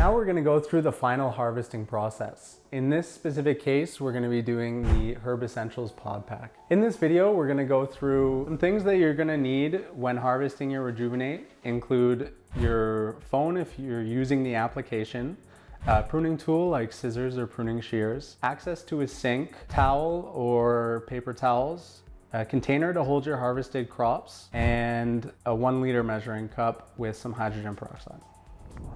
Now we're going to go through the final harvesting process. In this specific case, we're going to be doing the Herb Essentials pod pack. In this video, we're going to go through some things that you're going to need when harvesting your Rejuvenate. Include your phone if you're using the application, a pruning tool like scissors or pruning shears, access to a sink, towel or paper towels, a container to hold your harvested crops, and a 1 liter measuring cup with some hydrogen peroxide.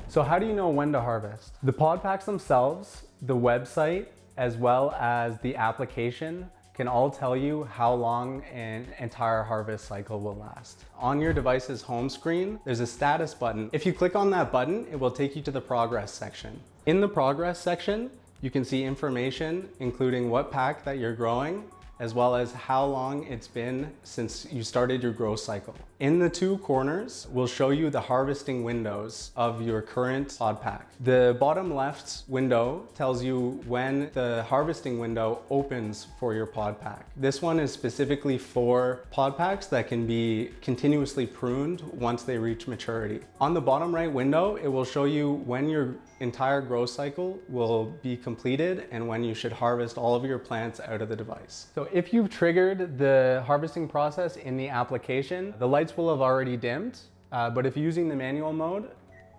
So how do you know when to harvest? The pod packs themselves, the website, as well as the application can all tell you how long an entire harvest cycle will last. On your device's home screen, there's a status button. If you click on that button, it will take you to the progress section. In the progress section, you can see information including what pack that you're growing, as well as how long it's been since you started your growth cycle. In the 2 corners, we'll show you the harvesting windows of your current pod pack. The bottom left window tells you when the harvesting window opens for your pod pack. This one is specifically for pod packs that can be continuously pruned once they reach maturity. On the bottom right window, it will show you when your entire growth cycle will be completed and when you should harvest all of your plants out of the device. So if you've triggered the harvesting process in the application, the lights will have already dimmed, but if you're using the manual mode,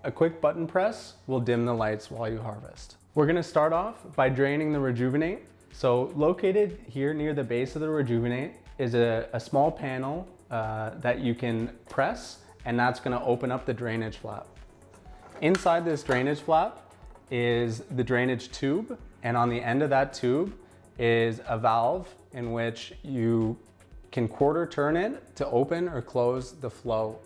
a quick button press will dim the lights while you harvest. We're gonna start off by draining the Rejuvenate. So located here near the base of the Rejuvenate is a small panel that you can press, and that's gonna open up the drainage flap. Inside this drainage flap is the drainage tube, and on the end of that tube is a valve in which you can quarter turn it to open or close the flow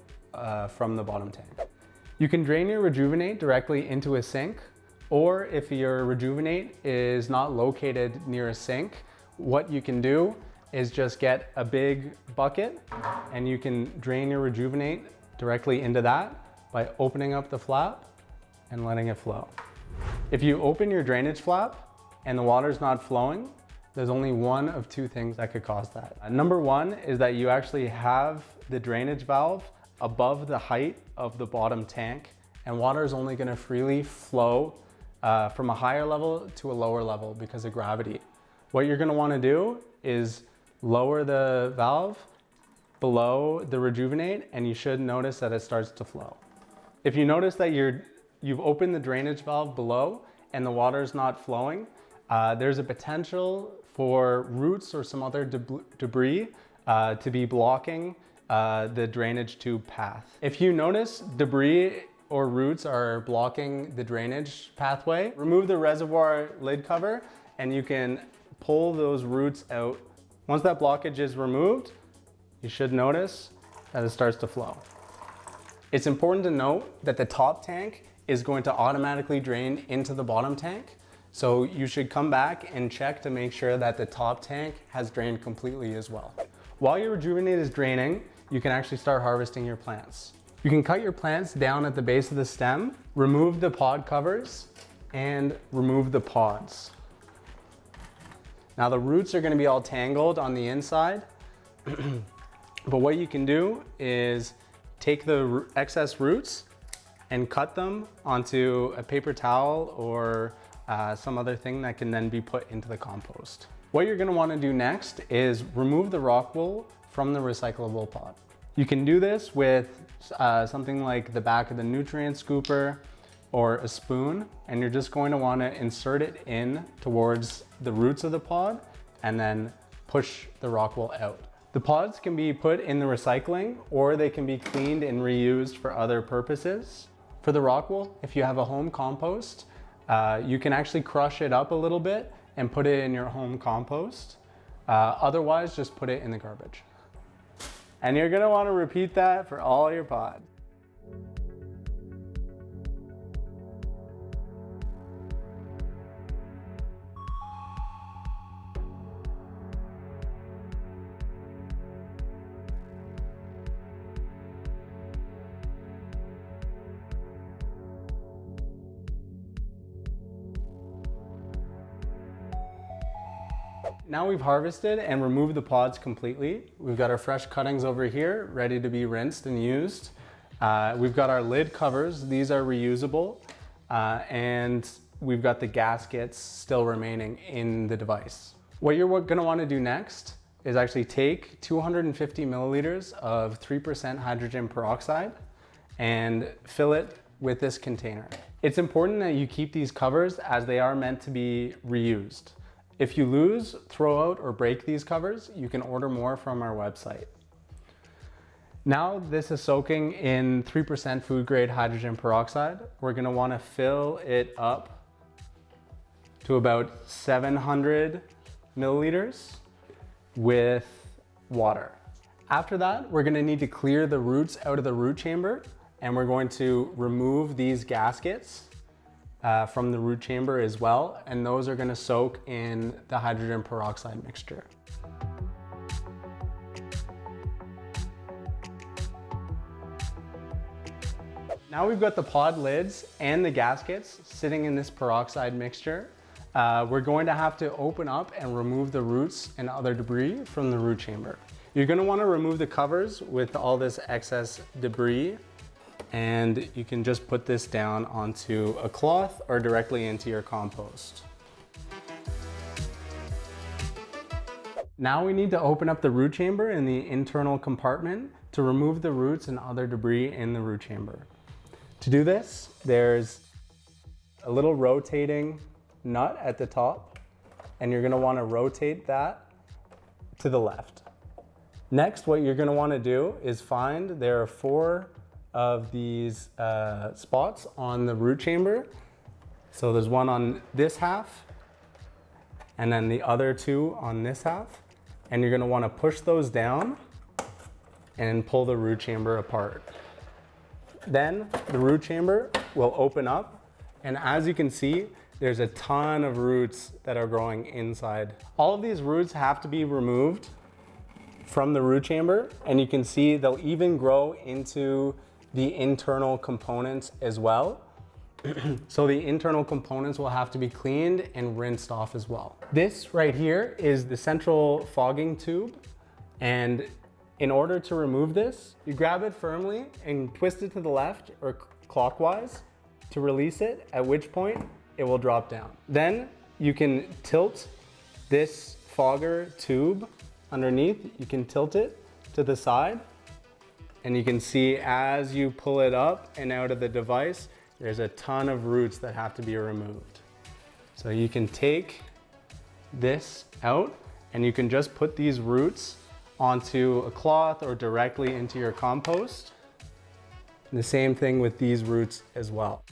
from the bottom tank. You can drain your Rejuvenate directly into a sink, or if your Rejuvenate is not located near a sink, what you can do is just get a big bucket and you can drain your Rejuvenate directly into that by opening up the flap and letting it flow. If you open your drainage flap and the water's not flowing, there's only one of 2 things that could cause that. Number 1 is that you actually have the drainage valve above the height of the bottom tank, and water is only gonna freely flow from a higher level to a lower level because of gravity. What you're gonna wanna do is lower the valve below the Rejuvenate, and you should notice that it starts to flow. If you notice that you've opened the drainage valve below and the water is not flowing, there's a potential for roots or some other debris to be blocking the drainage tube path. If you notice debris or roots are blocking the drainage pathway, remove the reservoir lid cover and you can pull those roots out. Once that blockage is removed, you should notice that it starts to flow. It's important to note that the top tank is going to automatically drain into the bottom tank. So you should come back and check to make sure that the top tank has drained completely as well. While your Rejuvenate is draining, you can actually start harvesting your plants. You can cut your plants down at the base of the stem, remove the pod covers, and remove the pods. Now the roots are gonna be all tangled on the inside, but what you can do is take the excess roots and cut them onto a paper towel or some other thing that can then be put into the compost. What you're gonna wanna do next is remove the rock wool from the recyclable pod. You can do this with something like the back of the nutrient scooper or a spoon, and you're just going to wanna insert it in towards the roots of the pod and then push the rock wool out. The pods can be put in the recycling or they can be cleaned and reused for other purposes. For the rock wool, if you have a home compost, you can actually crush it up a little bit and put it in your home compost. Otherwise, just put it in the garbage. And you're gonna wanna repeat that for all your pods. Now we've harvested and removed the pods completely. We've got our fresh cuttings over here, ready to be rinsed and used. We've got our lid covers. These are reusable. and we've got the gaskets still remaining in the device. What you're gonna wanna do next is actually take 250 milliliters of 3% hydrogen peroxide and fill it with this container. It's important that you keep these covers as they are meant to be reused. If you lose, throw out, or break these covers, you can order more from our website. Now this is soaking in 3% food grade hydrogen peroxide. We're gonna wanna fill it up to about 700 milliliters with water. After that, we're gonna need to clear the roots out of the root chamber, and we're going to remove these gaskets from the root chamber as well, and those are gonna soak in the hydrogen peroxide mixture. Now we've got the pod lids and the gaskets sitting in this peroxide mixture. We're going to have to open up and remove the roots and other debris from the root chamber. You're gonna wanna remove the covers with all this excess debris, and you can just put this down onto a cloth or directly into your compost. Now we need to open up the root chamber in the internal compartment to remove the roots and other debris in the root chamber. To do this, there's a little rotating nut at the top, and you're gonna wanna rotate that to the left. Next, what you're gonna wanna do is there are 4 of these spots on the root chamber. So there's one on this half, and then the other 2 on this half. And you're gonna wanna push those down and pull the root chamber apart. Then the root chamber will open up, and as you can see, there's a ton of roots that are growing inside. All of these roots have to be removed from the root chamber, and you can see they'll even grow into the internal components as well. So the internal components will have to be cleaned and rinsed off as well. This right here is the central fogging tube, and in order to remove this, you grab it firmly and twist it to the left or clockwise to release it, at which point it will drop down. Then you can tilt this fogger tube underneath. You can tilt it to the side, and you can see as you pull it up and out of the device, there's a ton of roots that have to be removed. So you can take this out, and you can just put these roots onto a cloth or directly into your compost. And the same thing with these roots as well.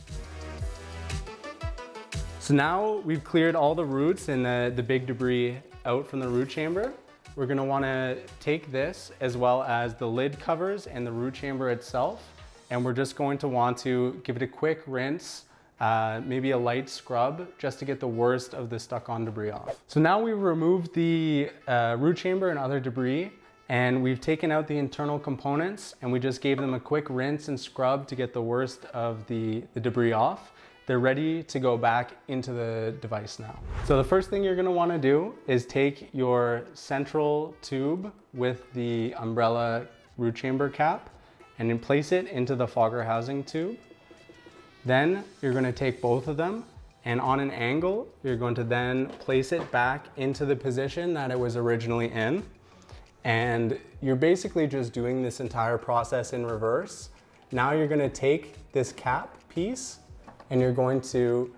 So now we've cleared all the roots and the big debris out from the root chamber. We're gonna wanna take this as well as the lid covers and the root chamber itself, and we're just going to want to give it a quick rinse, maybe a light scrub, just to get the worst of the stuck-on debris off. So now we've removed the root chamber and other debris, and we've taken out the internal components, and we just gave them a quick rinse and scrub to get the worst of the debris off. They're ready to go back into the device now. So the first thing you're gonna wanna do is take your central tube with the umbrella root chamber cap and then place it into the fogger housing tube. Then you're gonna take both of them, and on an angle, you're going to then place it back into the position that it was originally in. And you're basically just doing this entire process in reverse. Now you're gonna take this cap piece and you're going to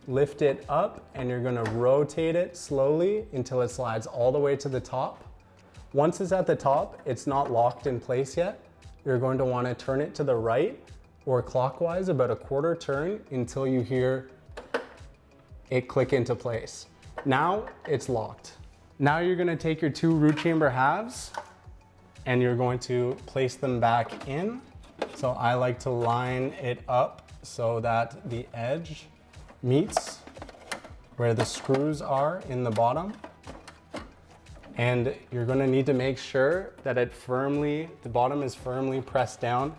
lift it up, and you're gonna rotate it slowly until it slides all the way to the top. Once it's at the top, it's not locked in place yet. You're going to wanna turn it to the right or clockwise about a quarter turn until you hear it click into place. Now it's locked. Now you're gonna take your 2 root chamber halves and you're going to place them back in. So I like to line it up so that the edge meets where the screws are in the bottom. And you're gonna need to make sure that the bottom is firmly pressed down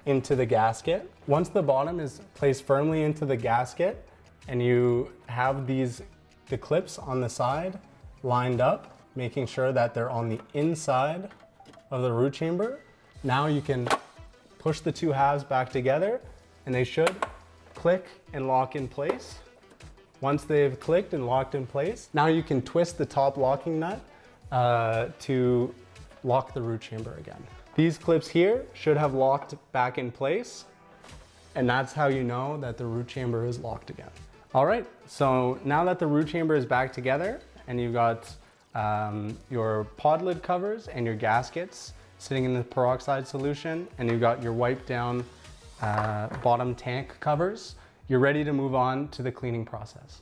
into the gasket. Once the bottom is placed firmly into the gasket and you have the clips on the side lined up, making sure that they're on the inside of the root chamber, now you can push the 2 halves back together and they should click click and lock in place. Once they've clicked and locked in place, now you can twist the top locking nut to lock the root chamber again. These clips here should have locked back in place, and that's how you know that the root chamber is locked again. All right, so now that the root chamber is back together and you've got your pod lid covers and your gaskets sitting in the peroxide solution, and you've got your wipe down bottom tank covers, you're ready to move on to the cleaning process.